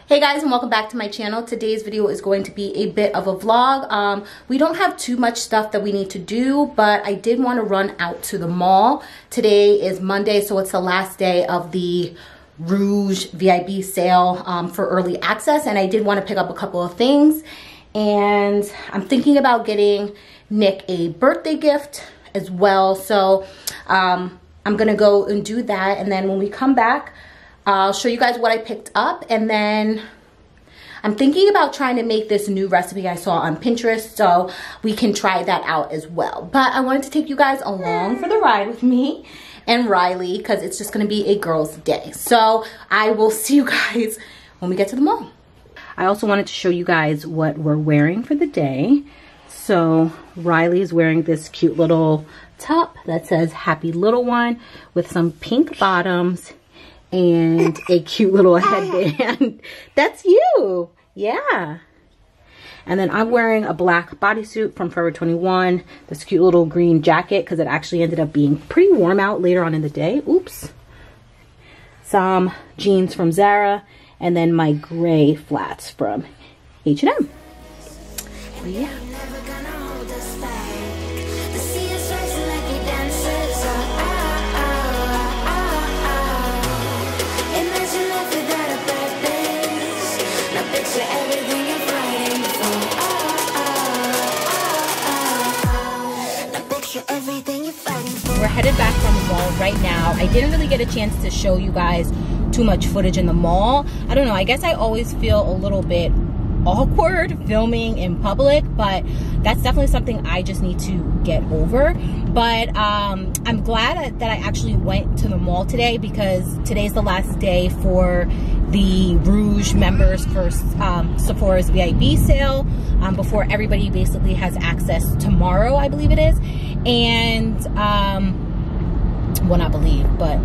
Hey guys, and welcome back to my channel. Today's video is going to be a bit of a vlog. We don't have too much stuff that we need to do, but I did want to run out to the mall. Today is Monday, so it's the last day of the Rouge VIB sale for early access, and I did want to pick up a couple of things. And I'm thinking about getting Nick a birthday gift as well, so I'm gonna go and do that, and then when we come back, I'll show you guys what I picked up, and then I'm thinking about trying to make this new recipe I saw on Pinterest, so we can try that out as well. But I wanted to take you guys along for the ride with me and Riley, because it's just going to be a girls' day. So I will see you guys when we get to the mall. I also wanted to show you guys what we're wearing for the day. So Riley is wearing this cute little top that says Happy Little One with some pink bottoms and a cute little headband. That's you. Yeah. And then I'm wearing a black bodysuit from Forever 21, this cute little green jacket because it actually ended up being pretty warm out later on in the day. Oops. Some jeans from Zara, and then my gray flats from H&M. Yeah. We're headed back from the mall right now. I didn't really get a chance to show you guys too much footage in the mall. I don't know, I guess I always feel a little bit awkward filming in public, but that's definitely something I just need to get over. But I'm glad that I actually went to the mall today, because today's the last day for the Rouge members for Sephora's VIB sale, before everybody basically has access tomorrow, I believe it is. And well, not believe, but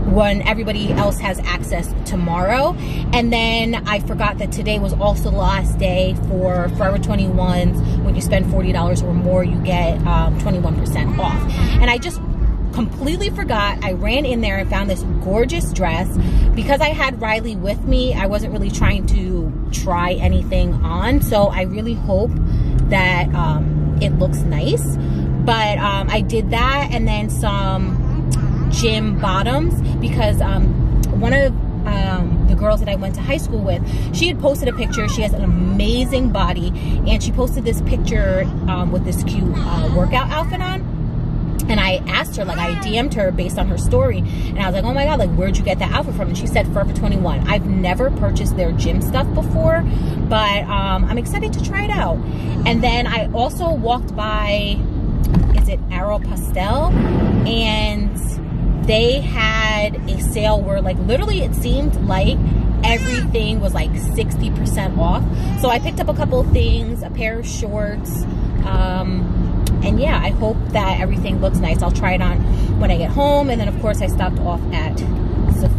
when everybody else has access tomorrow. And then I forgot that today was also the last day for Forever 21's. When you spend $40 or more, you get 21% off. And I just completely forgot. I ran in there and found this gorgeous dress. Because I had Riley with me, I wasn't really trying to try anything on, so I really hope that it looks nice. But I did that, and then some gym bottoms, because one of the girls that I went to high school with, she had posted a picture. She has an amazing body, and she posted this picture with this cute workout outfit on. And I asked her, like, I DM'd her based on her story, and I was like, oh my god, like, where'd you get that outfit from? And she said Forever 21. I've never purchased their gym stuff before, but I'm excited to try it out. And then I also walked by, is it Aeropostale? And they had a sale where, like, literally it seemed like everything was like 60% off. So I picked up a couple of things, a pair of shorts, and yeah, I hope that everything looks nice. I'll try it on when I get home. And then of course I stopped off at Sephora.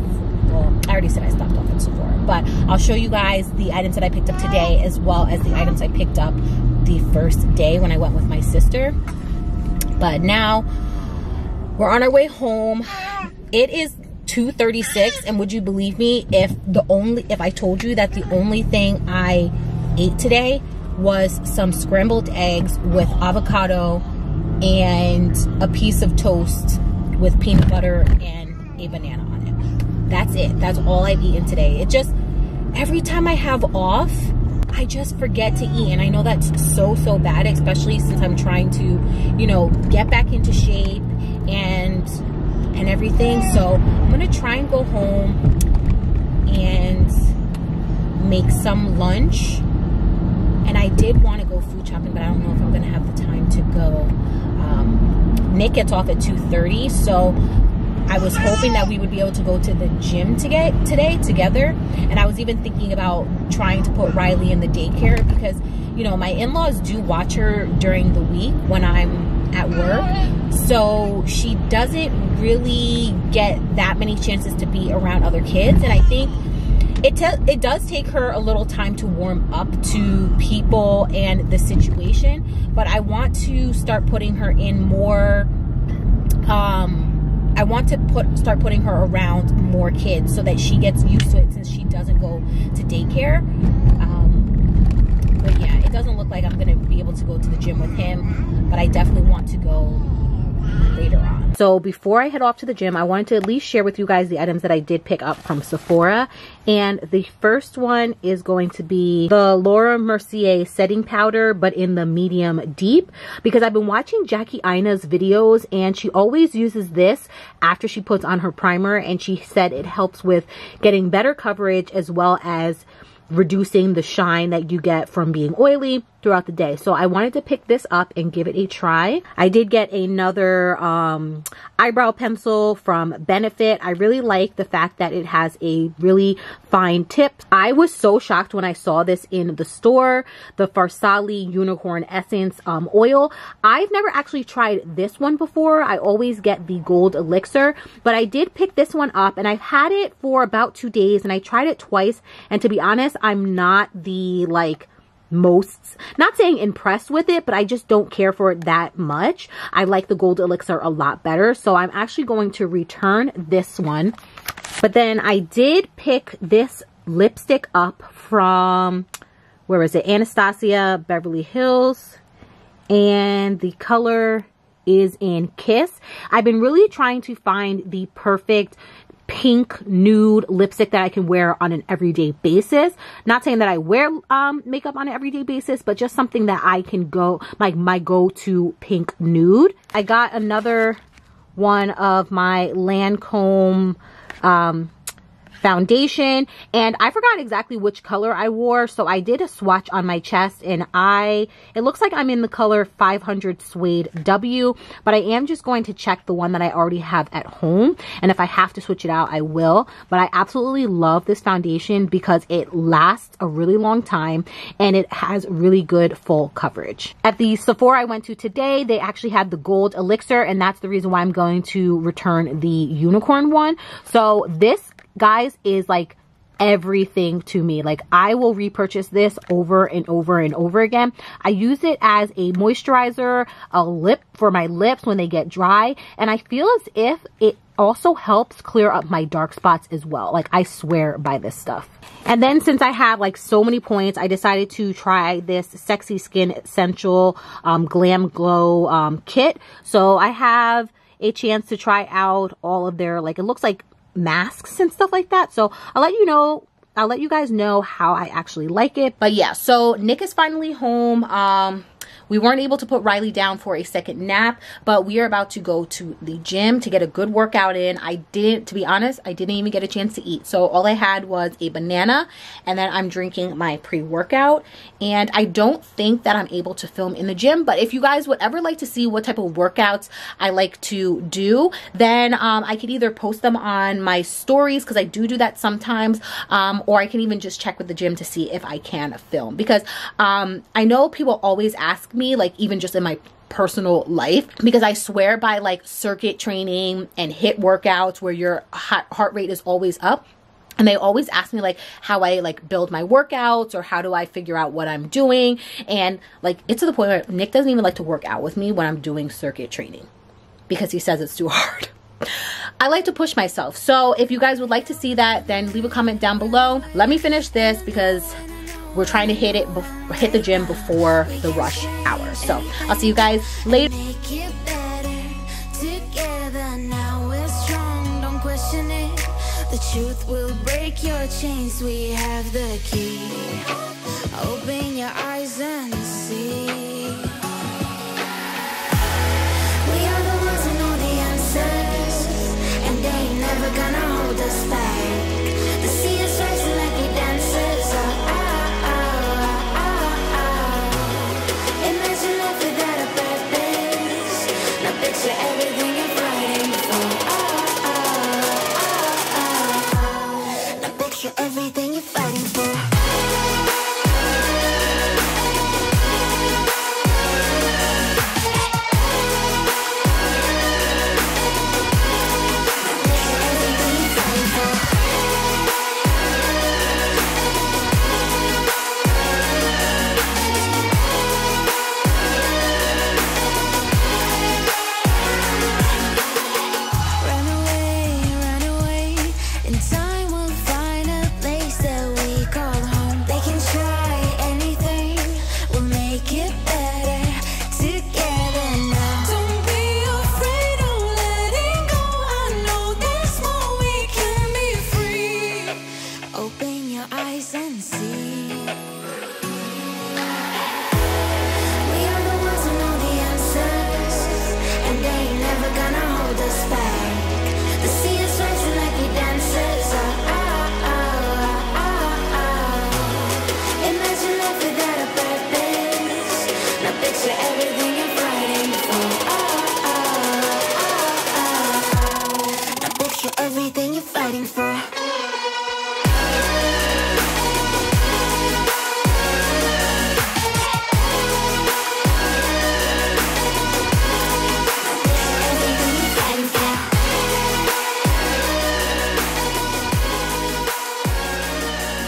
Well, I already said I stopped off at Sephora, but I'll show you guys the items that I picked up today, as well as the items I picked up the first day when I went with my sister. But now we're on our way home. It is 2:36, and would you believe me if I told you that the only thing I ate today was some scrambled eggs with avocado and a piece of toast with peanut butter and a banana on it. That's it. That's all I've eaten today. It just, every time I have off, I just forget to eat, and I know that's so bad, especially since I'm trying to, you know, get back into shape and everything. So I'm gonna try and go home and make some lunch. And I did want to go food shopping, but I don't know if I'm gonna have the time to go. Nick gets off at 2:30, so I was hoping that we would be able to go to the gym today together. And I was even thinking about trying to put Riley in the daycare, because, you know, my in-laws do watch her during the week when I'm at work. So she doesn't really get that many chances to be around other kids. And I think it does take her a little time to warm up to people and the situation. But I want to start putting her in more I want to start putting her around more kids so that she gets used to it, since she doesn't go to daycare daycare. But yeah, it doesn't look like I'm gonna be able to go to the gym with him, but I definitely want to go later on. So before I head off to the gym, I wanted to at least share with you guys the items that I did pick up from Sephora. And the first one is going to be the Laura Mercier setting powder, but in the medium deep, because I've been watching Jackie Aina's videos and she always uses this after she puts on her primer, and she said it helps with getting better coverage as well as reducing the shine that you get from being oily throughout the day. So I wanted to pick this up and give it a try. I did get another eyebrow pencil from Benefit. I really like the fact that it has a really fine tip. I was so shocked when I saw this in the store, the Farsali Unicorn Essence oil. I've never actually tried this one before. I always get the Gold Elixir, but I did pick this one up and I've had it for about 2 days and I tried it twice, and to be honest, I'm not the not saying impressed with it, but I just don't care for it that much. I like the Gold Elixir a lot better, so I'm actually going to return this one. But then I did pick this lipstick up from, where is it, Anastasia Beverly Hills, and the color is in Kiss. I've been really trying to find the perfect pink nude lipstick that I can wear on an everyday basis. Not saying that I wear makeup on an everyday basis, but just something that I can go, like my go-to pink nude. I got another one of my Lancome foundation, and I forgot exactly which color I wore, so I did a swatch on my chest, and it looks like I'm in the color 500 Suede W, but I am just going to check the one that I already have at home, and if I have to switch it out, I will. But I absolutely love this foundation because it lasts a really long time and it has really good full coverage. At the Sephora I went to today, they actually had the Gold Elixir, and that's the reason why I'm going to return the Unicorn one. So this, guys, is like everything to me. Like, I will repurchase this over and over and over again. I use it as a moisturizer, a lip for my lips when they get dry, and I feel as if it also helps clear up my dark spots as well. Like, I swear by this stuff. And then since I have like so many points, I decided to try this Sexy Skin Essential Glam Glow kit. So I have a chance to try out all of their, like, it looks like masks and stuff like that. So I'll let you guys know how I actually like it. But yeah, so Nick is finally home. We weren't able to put Riley down for a second nap, but we are about to go to the gym to get a good workout in. To be honest, I didn't even get a chance to eat. So all I had was a banana, and then I'm drinking my pre-workout. And I don't think that I'm able to film in the gym, but if you guys would ever like to see what type of workouts I like to do, then I could either post them on my stories, because I do that sometimes, or I can even just check with the gym to see if I can film, because I know people always ask me, like, even just in my personal life, because I swear by like circuit training and HIIT workouts where your heart rate is always up. And they always ask me like how I like build my workouts, or how do I figure out what I'm doing. And like, it's to the point where Nick doesn't even like to work out with me when I'm doing circuit training, because he says it's too hard. I like to push myself. So if you guys would like to see that, then leave a comment down below. Let me finish this because we're trying to hit the gym before the rush hour. So I'll see you guys later. Make it better together. Now we're strong, don't question it. The truth will break your chains. We have the key. Open your eyes and see. We are the ones who know the answers, and they ain't never gonna hold us back. The sea is rising like we dancers. Picture everything you're fighting for. Now picture everything you're fighting for. eyes and see. We are the ones who know the answers, and they ain't never gonna hold us back. The sea is rising like we dancers. Imagine life without a purpose. Now picture everything you're fighting for. Now picture everything you're fighting for.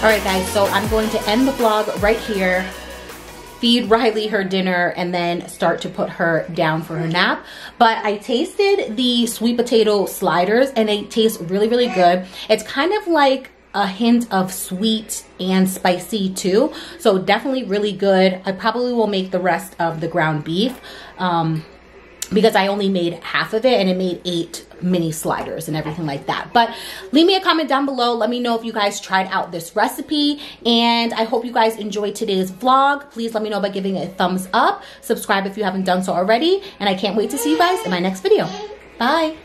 All right, guys, so I'm going to end the vlog right here, feed Riley her dinner, and then start to put her down for her nap. But I tasted the sweet potato sliders, and they taste really, really good. It's kind of like a hint of sweet and spicy too, so definitely really good. I probably will make the rest of the ground beef because I only made half of it, and it made 8 mini sliders and everything like that. But leave me a comment down below. Let me know if you guys tried out this recipe, and I hope you guys enjoyed today's vlog. Please let me know by giving it a thumbs up. Subscribe if you haven't done so already, and I can't wait to see you guys in my next video. Bye.